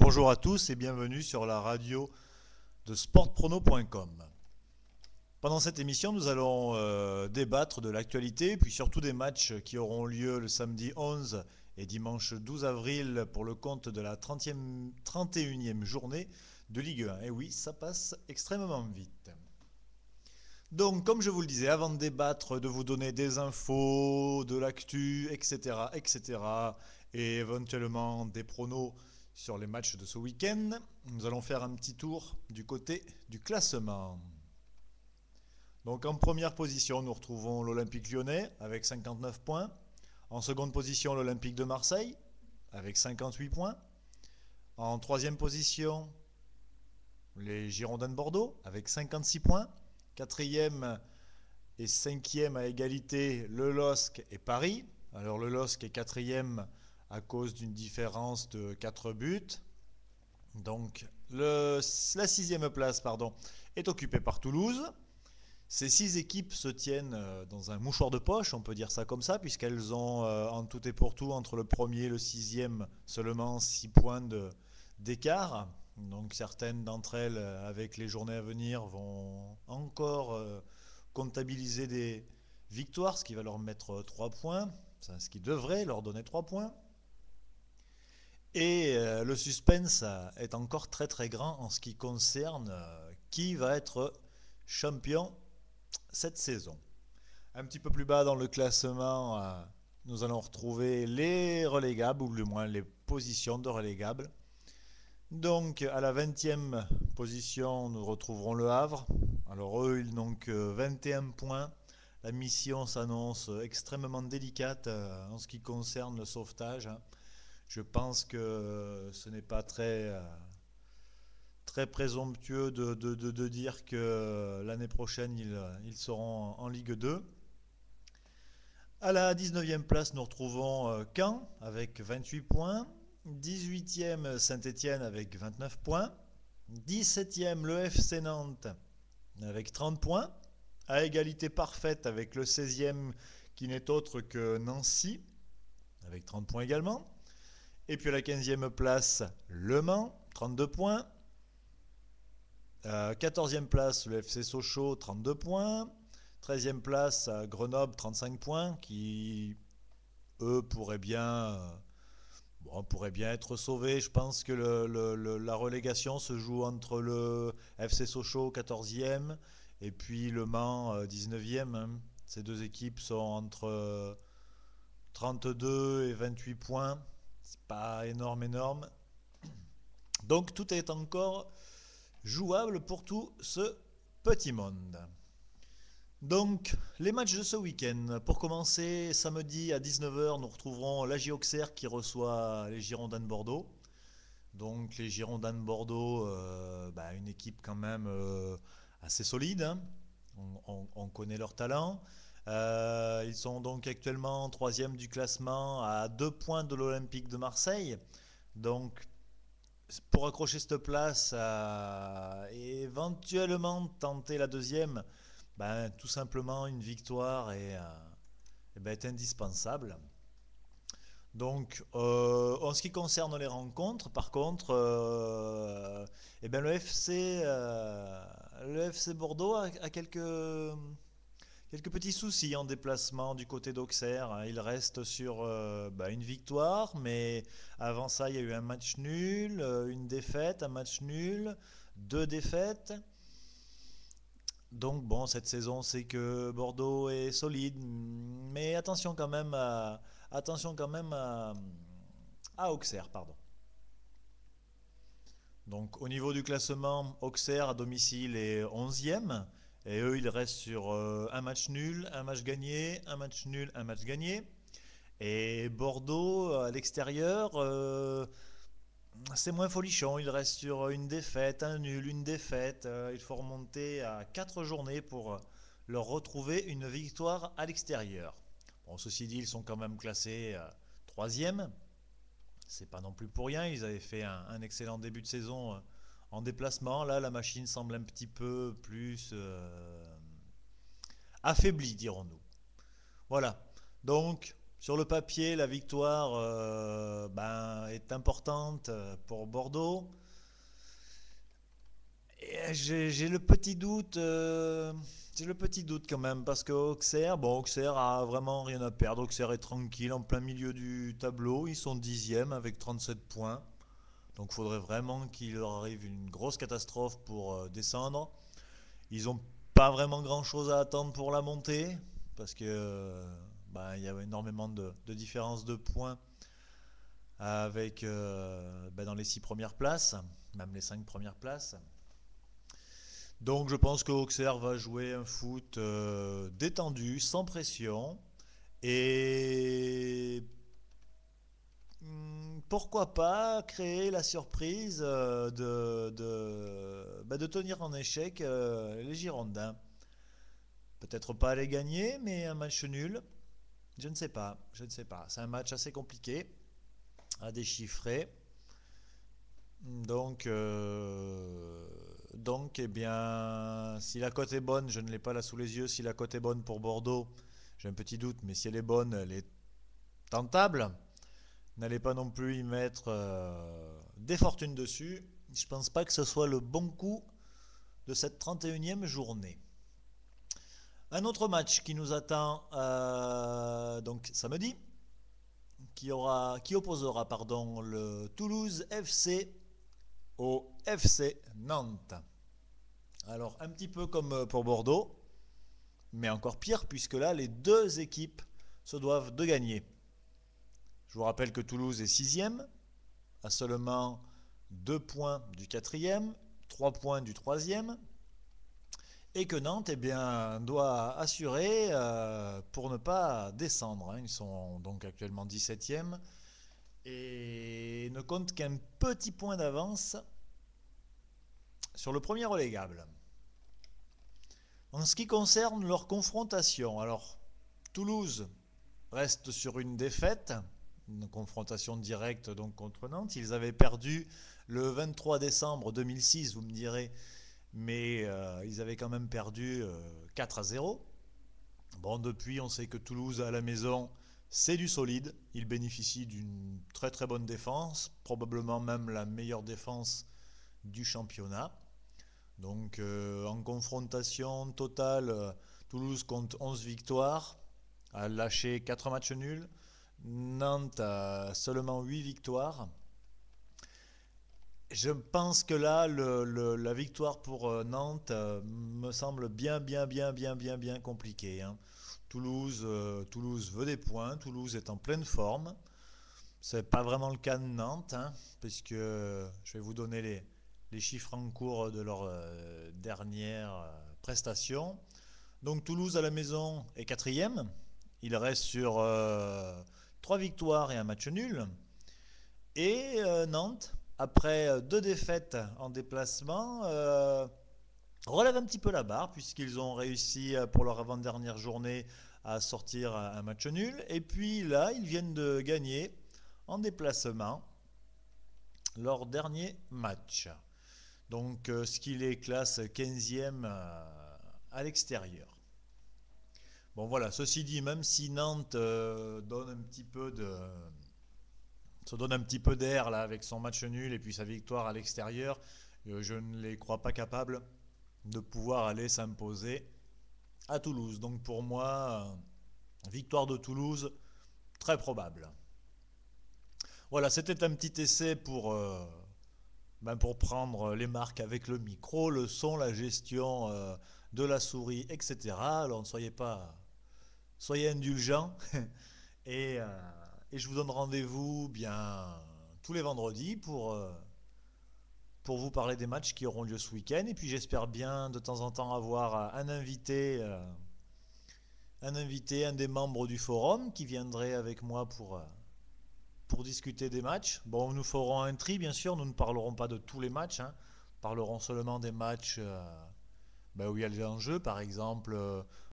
Bonjour à tous et bienvenue sur la radio de sportprono.com. Pendant cette émission, nous allons débattre de l'actualité, puis surtout des matchs qui auront lieu le samedi 11 et dimanche 12 avril pour le compte de la 31e journée de Ligue 1. Et oui, ça passe extrêmement vite. Donc, comme je vous le disais, avant de débattre, de vous donner des infos, de l'actu, etc., etc., et éventuellement des pronos sur les matchs de ce week-end, nous allons faire un petit tour du côté du classement. Donc, en première position, nous retrouvons l'Olympique Lyonnais avec 59 points. En seconde position, l'Olympique de Marseille avec 58 points. En troisième position, les Girondins de Bordeaux avec 56 points. Quatrième et cinquième à égalité, le LOSC et Paris. Alors le LOSC est quatrième à cause d'une différence de 4 buts. Donc la sixième place est occupée par Toulouse. Ces 6 équipes se tiennent dans un mouchoir de poche, on peut dire ça comme ça, puisqu'elles ont en tout et pour tout entre le premier et le sixième seulement 6 points d'écart. Donc certaines d'entre elles, avec les journées à venir, vont encore comptabiliser des victoires, ce qui va leur mettre 3 points, ce qui devrait leur donner 3 points. Et le suspense est encore très très grand en ce qui concerne qui va être champion cette saison. Un petit peu plus bas dans le classement, nous allons retrouver les relégables, ou du moins les positions de relégables. Donc à la 20e position, nous retrouverons le Havre. Alors eux, ils n'ont que 21 points. La mission s'annonce extrêmement délicate en ce qui concerne le sauvetage. Je pense que ce n'est pas très présomptueux de dire que l'année prochaine, ils seront en Ligue 2. À la 19e place, nous retrouvons Caen avec 28 points. 18e Saint-Étienne avec 29 points. 17e le FC Nantes avec 30 points. À égalité parfaite avec le 16e qui n'est autre que Nancy avec 30 points également. Et puis à la 15e place, Le Mans, 32 points. 14e place, le FC Sochaux, 32 points. 13e place, Grenoble, 35 points, qui, eux, pourraient bien être sauvés. Je pense que la relégation se joue entre le FC Sochaux, 14e, et puis Le Mans, 19e. Hein. Ces deux équipes sont entre 32 et 28 points. C'est pas énorme. Donc tout est encore jouable pour tout ce petit monde. Donc, les matchs de ce week-end. Pour commencer, samedi à 19h, nous retrouverons l'AJ Auxerre qui reçoit les Girondins de Bordeaux. Donc, les Girondins de Bordeaux, une équipe quand même assez solide. Hein. On connaît leur talent. Ils sont donc actuellement 3e du classement à 2 points de l'Olympique de Marseille. Donc, pour accrocher cette place et éventuellement tenter la deuxième, tout simplement une victoire est indispensable. Donc en ce qui concerne les rencontres, par contre, le FC Bordeaux a quelques petits soucis en déplacement du côté d'Auxerre. Il reste sur une victoire, mais avant ça, il y a eu un match nul, une défaite, un match nul, 2 défaites. Donc bon, cette saison, c'est que Bordeaux est solide, mais attention quand même à Auxerre, pardon. Donc au niveau du classement, Auxerre à domicile est 11e. Et eux, ils restent sur un match nul, un match gagné, un match nul, un match gagné. Et Bordeaux, à l'extérieur, c'est moins folichon. Ils restent sur une défaite, un nul, une défaite. Il faut remonter à 4 journées pour leur retrouver une victoire à l'extérieur. Bon, ceci dit, ils sont quand même classés 3e. C'est pas non plus pour rien. Ils avaient fait un excellent début de saison en déplacement. Là, la machine semble un petit peu plus affaiblie, dirons-nous. Voilà. Donc, Sur le papier, la victoire est importante pour Bordeaux. Et j'ai le petit doute, j'ai le petit doute quand même, parce que Auxerre a vraiment rien à perdre. Auxerre est tranquille en plein milieu du tableau. Ils sont 10e avec 37 points. Donc il faudrait vraiment qu'il leur arrive une grosse catastrophe pour descendre. Ils n'ont pas vraiment grand-chose à attendre pour la montée, parce que il y a énormément de différences de points avec dans les 6 premières places, même les 5 premières places. Donc je pense que Auxerre va jouer un foot détendu, sans pression. Et pourquoi pas créer la surprise de tenir en échec les Girondins. Peut-être pas les gagner, mais un match nul, je ne sais pas. Je ne sais pas. C'est un match assez compliqué à déchiffrer. Donc, eh bien, si la cote est bonne, je ne l'ai pas là sous les yeux. Si la cote est bonne pour Bordeaux, j'ai un petit doute, mais si elle est bonne, elle est tentable. N'allez pas non plus y mettre des fortunes dessus. Je ne pense pas que ce soit le bon coup de cette 31e journée. Un autre match qui nous attend donc samedi, qui opposera le Toulouse FC au FC Nantes. Alors un petit peu comme pour Bordeaux, mais encore pire puisque là les deux équipes se doivent de gagner. Je vous rappelle que Toulouse est 6e, à seulement 2 points du 4e, 3 points du 3e, et que Nantes doit assurer pour ne pas descendre. Ils sont donc actuellement 17e et ne comptent qu'un petit point d'avance sur le premier relégable. En ce qui concerne leur confrontation, alors Toulouse reste sur une défaite, une confrontation directe donc contre Nantes. Ils avaient perdu le 23 décembre 2006, vous me direz, mais ils avaient quand même perdu 4-0. Bon, depuis, on sait que Toulouse à la maison, c'est du solide. Ils bénéficient d'une très très bonne défense, probablement même la meilleure défense du championnat. Donc en confrontation totale, Toulouse compte 11 victoires, a lâché 4 matchs nuls. Nantes a seulement 8 victoires. Je pense que là, la victoire pour Nantes me semble bien compliquée, hein. Toulouse veut des points. Toulouse est en pleine forme. C'est pas vraiment le cas de Nantes, hein, puisque je vais vous donner les chiffres en cours de leur dernière prestation. Donc Toulouse à la maison est 4e. Il reste sur 3 victoires et un match nul. Et Nantes, après 2 défaites en déplacement, relève un petit peu la barre puisqu'ils ont réussi pour leur avant-dernière journée à sortir un match nul. Et puis là, ils viennent de gagner en déplacement leur dernier match. Donc ce qui les classe 15e à l'extérieur. Bon voilà, ceci dit, même si Nantes donne un petit peu se donne un petit peu d'air là avec son match nul et puis sa victoire à l'extérieur, je ne les crois pas capables de pouvoir aller s'imposer à Toulouse. Donc pour moi, victoire de Toulouse, très probable. Voilà, c'était un petit essai pour prendre les marques avec le micro, le son, la gestion de la souris, etc. Alors ne soyez indulgents et, et je vous donne rendez-vous bien tous les vendredis pour vous parler des matchs qui auront lieu ce week-end. Et puis j'espère bien de temps en temps avoir un invité, un des membres du forum qui viendrait avec moi pour discuter des matchs. Bon, nous ferons un tri, bien sûr, nous ne parlerons pas de tous les matchs, hein. Nous parlerons seulement des matchs où il y a les enjeux, par exemple